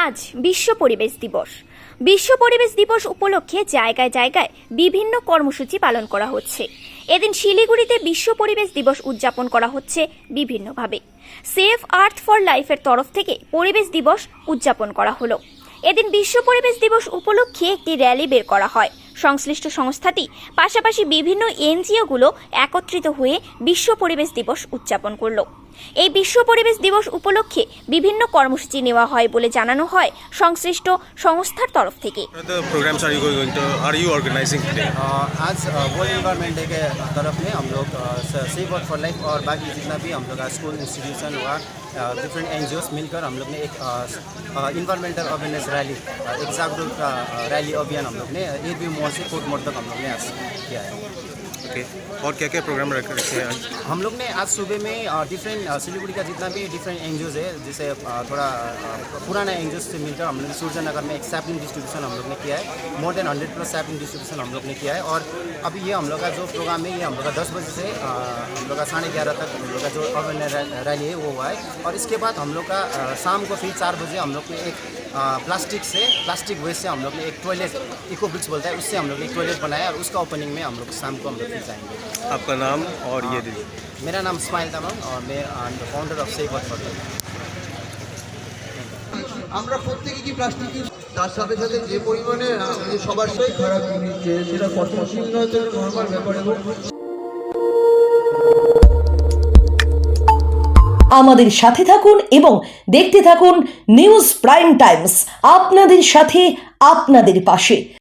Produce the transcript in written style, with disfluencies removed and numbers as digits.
আজ বিশ্ব পরিবেশ দিবস। বিশ্ব পরিবেশ দিবস উপলক্ষে জায়গায় জায়গায় বিভিন্ন কর্মসূচি পালন করা হচ্ছে। এদিন শিলিগুড়িতে বিশ্ব পরিবেশ দিবস উদযাপন করা হচ্ছে বিভিন্নভাবে। সেভ আর্থ ফর লাইফের তরফ থেকে পরিবেশ দিবস উদযাপন করা হলো। এদিন বিশ্ব পরিবেশ দিবস উপলক্ষে একটি র্যালি বের করা হয়। সংশ্লিষ্ট সংস্থাটি পাশাপাশি বিভিন্ন এনজিওগুলো একত্রিত হয়ে বিশ্ব পরিবেশ দিবস উদযাপন করল। এই বিশ্ব পরিবেশ দিবস উপলক্ষে বিভিন্ন কর্মসূচি নেওয়া হয় বলে জানানো হয় সংশ্লিষ্ট সংস্থার তরফ থেকে। Are you organizing today? आज वर्ल्ड इन्वायरमेंट डे के तरफ में हम लोग सेव अर्थ फॉर लाइफ और बाकी जितना भी हम लोग का स्कूल इंस्टीट्यूशन हुआ डिफरेंट एनजीओस मिलकर हम लोग ने एक इन्वायरमेंटल अवेयरनेस रैली एक जागरूकता रैली अभियान हम लोग ने एयरव्यू मोड़ से कोर्ट मोड़ तक हम लोग ने आज किया है। Okay. और क्या क्या प्रोग्राम रखे हैं आज? हम लोग ने आज सुबह में डिफरेंट सिलीगुड़ी का जितना भी डिफरेंट एनजीओज है, जैसे थोड़ा पुराना एनजीओज से मिलकर हम लोग ने सूर्यनगर में एक सैपलिंग डिस्ट्रीब्यूशन हम लोग ने किया है। मोर देन 100+ सैपलिंग डिस्ट्रीब्यूशन हम लोग ने किया है। और अभी ये हम लोग का जो प्रोग्राम है ये हम लोग का 10 बजे से हम लोग का 11:30 तक हम लोग का जो अवेयरनेस रैली है वो हुआ है। और इसके बाद हम लोग का शाम को फिर 4 बजे हम लोग ने एक प्लास्टिक वेस्ट से हम लोग ने एक टॉयलेट इको ब्रिक्स बोलता है उससे हम लोग ने एक टॉयलेट बनाया और उसका ओपनिंग में हम लोग शाम को हम लोग फिर जाएंगे। आपका नाम और ये दीजिए। मेरा नाम स्माइल तामाङ और मैं founder of save earth for life. আমরা প্রত্যেকে কি প্লাস্টিক তার সাথে সাথে যে পরিমাণে সবার সাথে খারাপ জিনিস যে সেটা পছন্দ হচ্ছে নরমাল ব্যাপার। এবং আমাদের সাথে থাকুন এবং দেখতে থাকুন নিউজ প্রাইম টাইমস, আপনাদের সাথে আপনাদের পাশে।